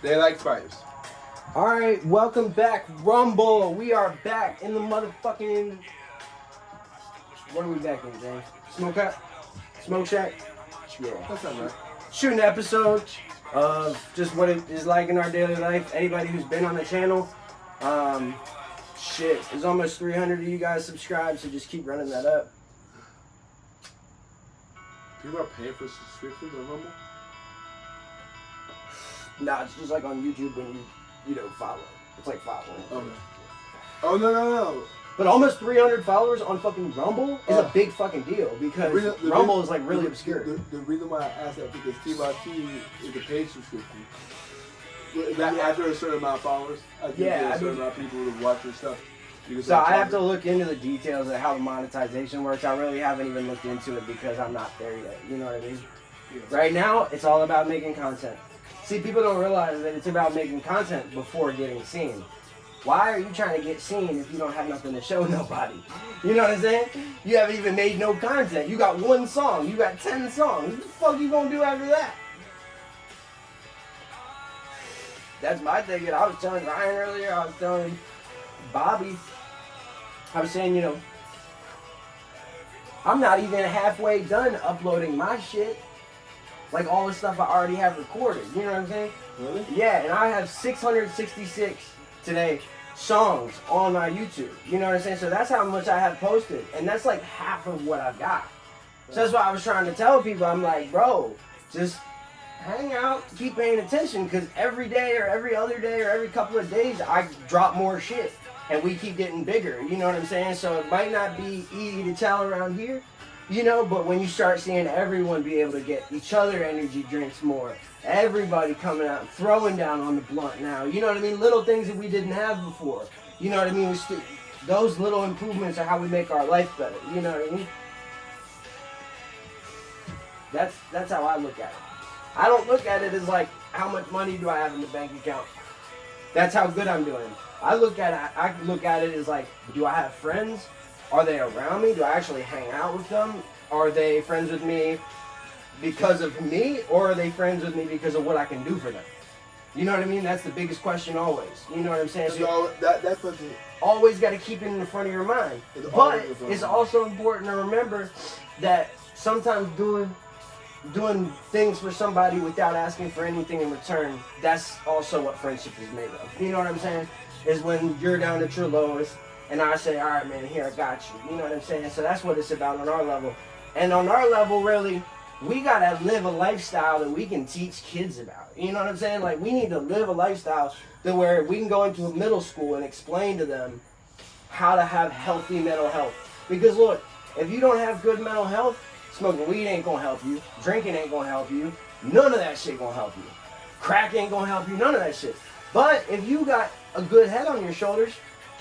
They like fires. Alright, welcome back, Rumble. We are back in the motherfucking... What are we back in, James? Smoke Shack? Yeah. That's not right. Shooting an episode of just what it is like in our daily life. Anybody who's been on the channel, shit, there's almost 300 of you guys subscribed, so just keep running that up. People are paying for subscriptions on Rumble? Nah, it's just like on YouTube when you follow. It's like following. Okay. Oh, no. But almost 300 followers on fucking Rumble is a big fucking deal because Rumble is like really obscure. The reason why I asked that because TYT is a paid subscription. That after a certain amount of followers, I think there's a certain amount of people who watch your stuff. So I have to look into the details of how the monetization works. I really haven't even looked into it because I'm not there yet. You know what I mean? Yeah. Right now, it's all about making content. See, people don't realize that it's about making content before getting seen. Why are you trying to get seen if you don't have nothing to show nobody? You know what I'm saying? You haven't even made no content. You got one song. You got 10 songs. What the fuck you gonna do after that? That's my thinking. I was telling Ryan earlier. I was telling Bobby. I was saying, I'm not even halfway done uploading my shit. Like all the stuff I already have recorded. You know what I'm saying? Really? Yeah, and I have 666 today songs on my YouTube. You know what I'm saying? So that's how much I have posted. And that's like half of what I've got. So that's why I was trying to tell people. I'm like, bro, just hang out, keep paying attention, because every day or every other day or every couple of days I drop more shit. And we keep getting bigger, you know what I'm saying? So it might not be easy to tell around here, but when you start seeing everyone be able to get each other energy drinks more, everybody coming out, throwing down on the blunt now, you know what I mean? Little things that we didn't have before, you know what I mean? Those little improvements are how we make our life better, you know what I mean? That's how I look at it. I don't look at it as like, how much money do I have in the bank account? That's how good I'm doing. I look at it as like, do I have friends? Are they around me? Do I actually hang out with them? Are they friends with me because of me? Or are they friends with me because of what I can do for them? You know what I mean? That's the biggest question always. You know what I'm saying? So that question always got to keep it in the front of your mind. But it's also important to remember that sometimes doing things for somebody without asking for anything in return, that's also what friendship is made of. You know what I'm saying? Is when you're down at your lowest and I say, all right, man, here, I got you. You know what I'm saying? So that's what it's about on our level. And on our level, really, we got to live a lifestyle that we can teach kids about. You know what I'm saying? Like, we need to live a lifestyle that where we can go into a middle school and explain to them how to have healthy mental health. Because, look, if you don't have good mental health, smoking weed ain't going to help you. Drinking ain't going to help you. None of that shit going to help you. Crack ain't going to help you. None of that shit. But if you got a good head on your shoulders,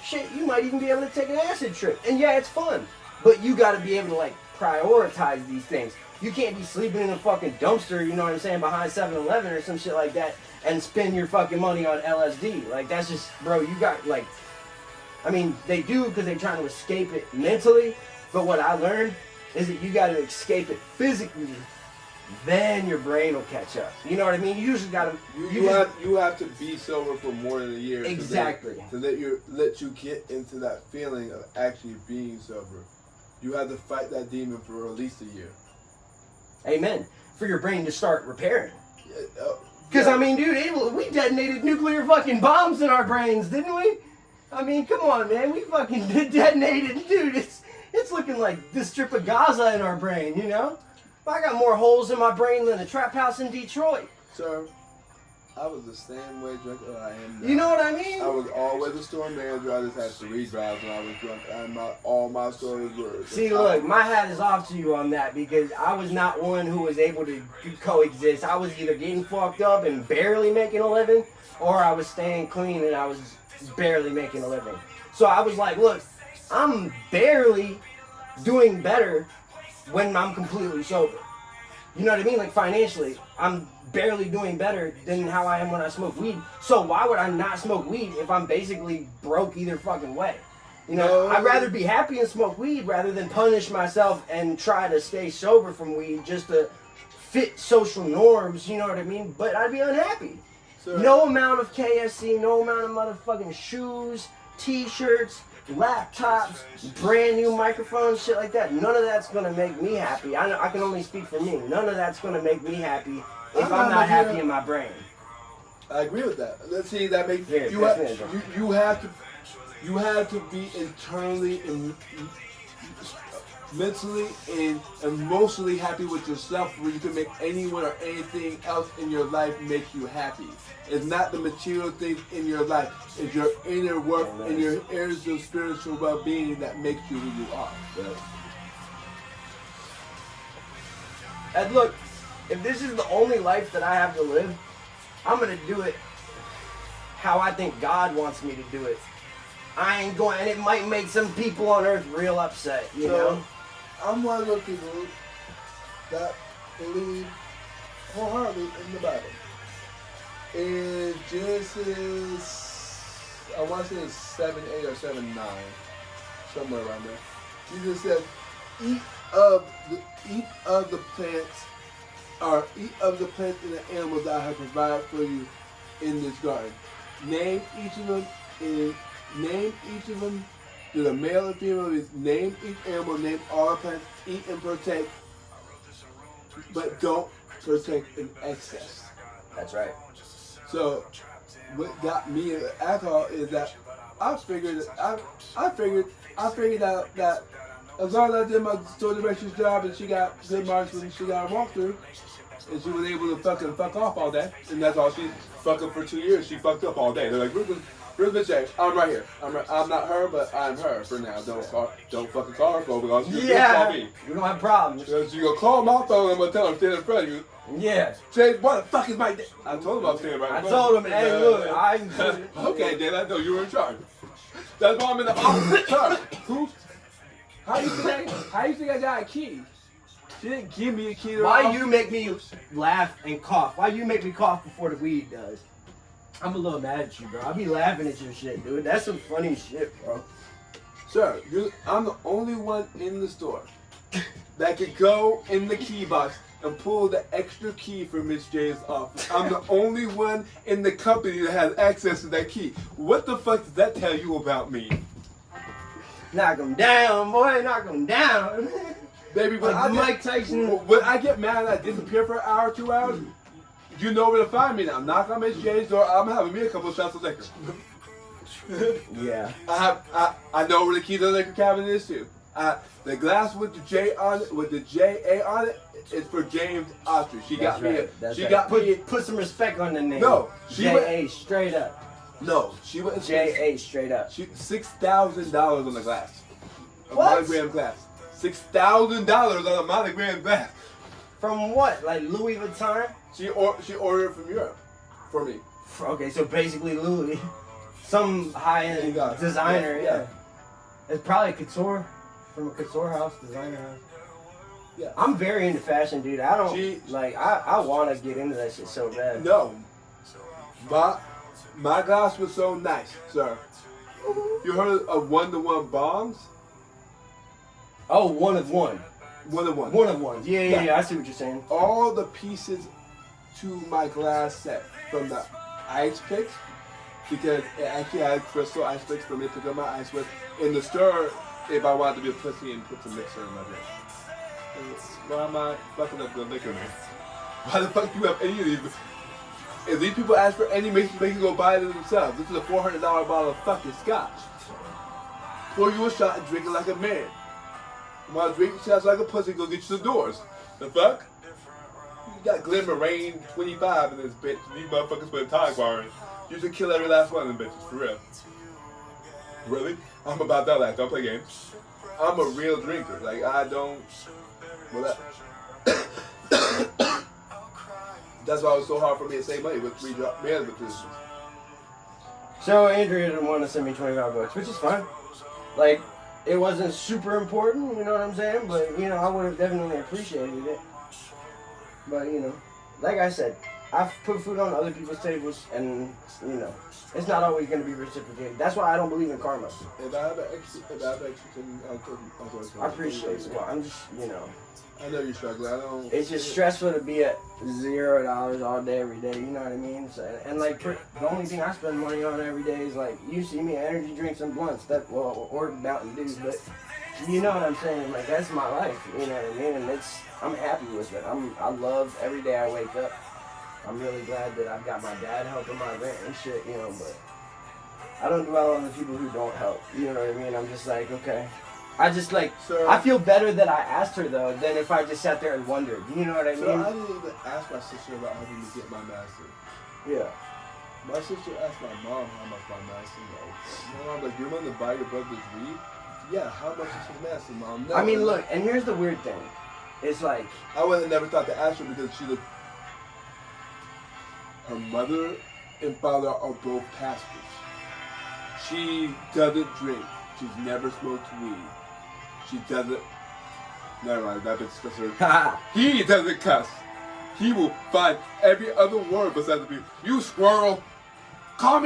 shit, you might even be able to take an acid trip. And yeah, it's fun. But you got to be able to, prioritize these things. You can't be sleeping in a fucking dumpster, you know what I'm saying, behind 7-Eleven or some shit like that and spend your fucking money on LSD. Like, that's just, bro, you got, they do because they're trying to escape it mentally. But what I learned is that you got to escape it physically. Then your brain will catch up. You know what I mean? You usually got to... You have to be sober for more than a year. Exactly. To let you get into that feeling of actually being sober. You have to fight that demon for at least a year. Amen. For your brain to start repairing. Because, dude, we detonated nuclear fucking bombs in our brains, didn't we? Come on, man. We fucking detonated... Dude, it's looking like the strip of Gaza in our brain, you know? I got more holes in my brain than a trap house in Detroit. Sir, I was the same way drunk as I am now. You know what I mean? I was always a store manager. I just had 3 drives when I was drunk. And all my stories were... See, look, my hat is off to you on that because I was not one who was able to coexist. I was either getting fucked up and barely making a living, or I was staying clean and I was barely making a living. So I was like, look, I'm barely doing better when I'm completely sober. You know what I mean? Like, financially, I'm barely doing better than how I am when I smoke weed. So why would I not smoke weed if I'm basically broke either fucking way? You know, I'd rather be happy and smoke weed rather than punish myself and try to stay sober from weed just to fit social norms, you know what I mean? But I'd be unhappy. Sir. No amount of KFC, no amount of motherfucking shoes, t-shirts, laptops, brand new microphones, shit like that. None of that's gonna make me happy. I can only speak for me. None of that's gonna make me happy if I'm not happy in my brain. I agree with that. Let's see, that makes you have to be internally and mentally and emotionally happy with yourself, where you can make anyone or anything else in your life make you happy. It's not the material things in your life. It's your inner worth and your areas of spiritual well-being that makes you who you are. Right. And look, if this is the only life that I have to live, I'm going to do it how I think God wants me to do it. I ain't going, and it might make some people on earth real upset, you know? I'm one of those people that believe wholeheartedly in the Bible. In Genesis, I want to say it's 7:8 or 7:9, somewhere around there. Jesus said, eat of the plants and the animals that I have provided for you in this garden. Name each of them. To the male and female, name each animal, name all the plants, eat and partake, but don't partake in excess. That's right. So, what got me into alcohol is that I figured out that as long as I did my store director's job and she got good marks when she got a walkthrough, and she was able to fucking fuck off all day, and that's all she fucked up for 2 years. She fucked up all day. They're like, where's Miss J? I'm right here. I'm not her, but I'm her for now. Don't fucking call her phone because you call me. We don't have problems. So you gonna call my phone and I'm gonna tell her stand in front of you. Yeah. Jay, what the fuck is my day? I told him I was standing right in front. I told him, hey, look, okay, Jay, I know you were in charge. That's why I'm in the office. Sir, how you think I got a key? She didn't give me a key to the office. Why you make me laugh and cough? Why you make me cough before the weed does? I'm a little mad at you, bro. I be laughing at your shit, dude. That's some funny shit, bro. Sir, I'm the only one in the store that could go in the key box and pull the extra key from Miss J's office. I'm the only one in the company that has access to that key. What the fuck does that tell you about me? Knock him down, boy. Knock him down. Baby, but like Mike Tyson. When I get mad and I disappear for an hour, 2 hours, you know where to find me now. Knock on Miss J's door. I'm having me a couple of shots of liquor. Yeah. I know where the key to the liquor cabinet is too. The glass with the J on it, with the J.A. on it, is for James Autry. She got me. Put some respect on the name. No, J.A. straight up. No, she went J.A. straight up. $6,000 on the glass. A what? monogram glass. $6,000 on a monogram glass. From what? Like Louis Vuitton? She ordered it from Europe for me. Okay, so basically Louis, some high-end designer. Yeah. It's probably couture, from a couture house, designer house. Yeah. I'm very into fashion, dude. I don't I want to get into that shit so bad. No. My glass was so nice, sir. You heard of one-to-one bongs? Oh, one of one. One of one. One of one. Yeah. I see what you're saying. All the pieces to my glass set, from the ice picks, because it actually had crystal ice picks for me to pick up my ice with. In the store, if I wanted to be a pussy and put some mixer in my drink. Why am I fucking up the liquor, man? Why the fuck do you have any of these? If these people ask for any mix, they can go buy it themselves. This is a $400 bottle of fucking scotch. Pour you a shot and drink it like a man. While drinking shots like a pussy, go get you some doors. The fuck? You got Glimmer Rain 25 in this bitch. These motherfuckers put a Tide bar in. You should kill every last one of them bitches, for real. Really? I'm about that life. Don't play games. I'm a real drinker. Like, I don't... Well, that's why it was so hard for me to save money with 3 management positions. So Andrea didn't want to send me $25, which is fine. Like, it wasn't super important, you know what I'm saying? But, you know, I would have definitely appreciated it. But, you know, like I said, I've put food on other people's tables, and you know, it's not always going to be reciprocated. That's why I don't believe in karma. If I have an extra thing, I appreciate it. Well, I'm just, you know. I know you're struggling. I don't. It's just stressful to be at $0 all day, every day. You know what I mean? So, and like, the only thing I spend money on every day is like, you see me, energy drinks and blunts. Or Mountain Dew, but you know what I'm saying? Like, that's my life. You know what I mean? And I'm happy with it. I love every day I wake up. I'm really glad that I've got my dad helping my rent and shit, you know, but I don't dwell on the people who don't help. You know what I mean? I'm just like, okay. I just like, Sir, I feel better that I asked her though than if I just sat there and wondered. You know what I mean? So I didn't even ask my sister about helping me get my master. Yeah. My sister asked my mom how much my master was. Mom, like, you're willing to buy your brother's weed? Yeah, how much is his master, Mom? No. I mean, look, and here's the weird thing. It's like, I would have never thought to ask her because she looked. Her mother and father are both pastors. She doesn't drink. She's never smoked weed. She doesn't. Never mind, that bitch cuss. He doesn't cuss. He will find every other word besides the beat. You squirrel. Call me.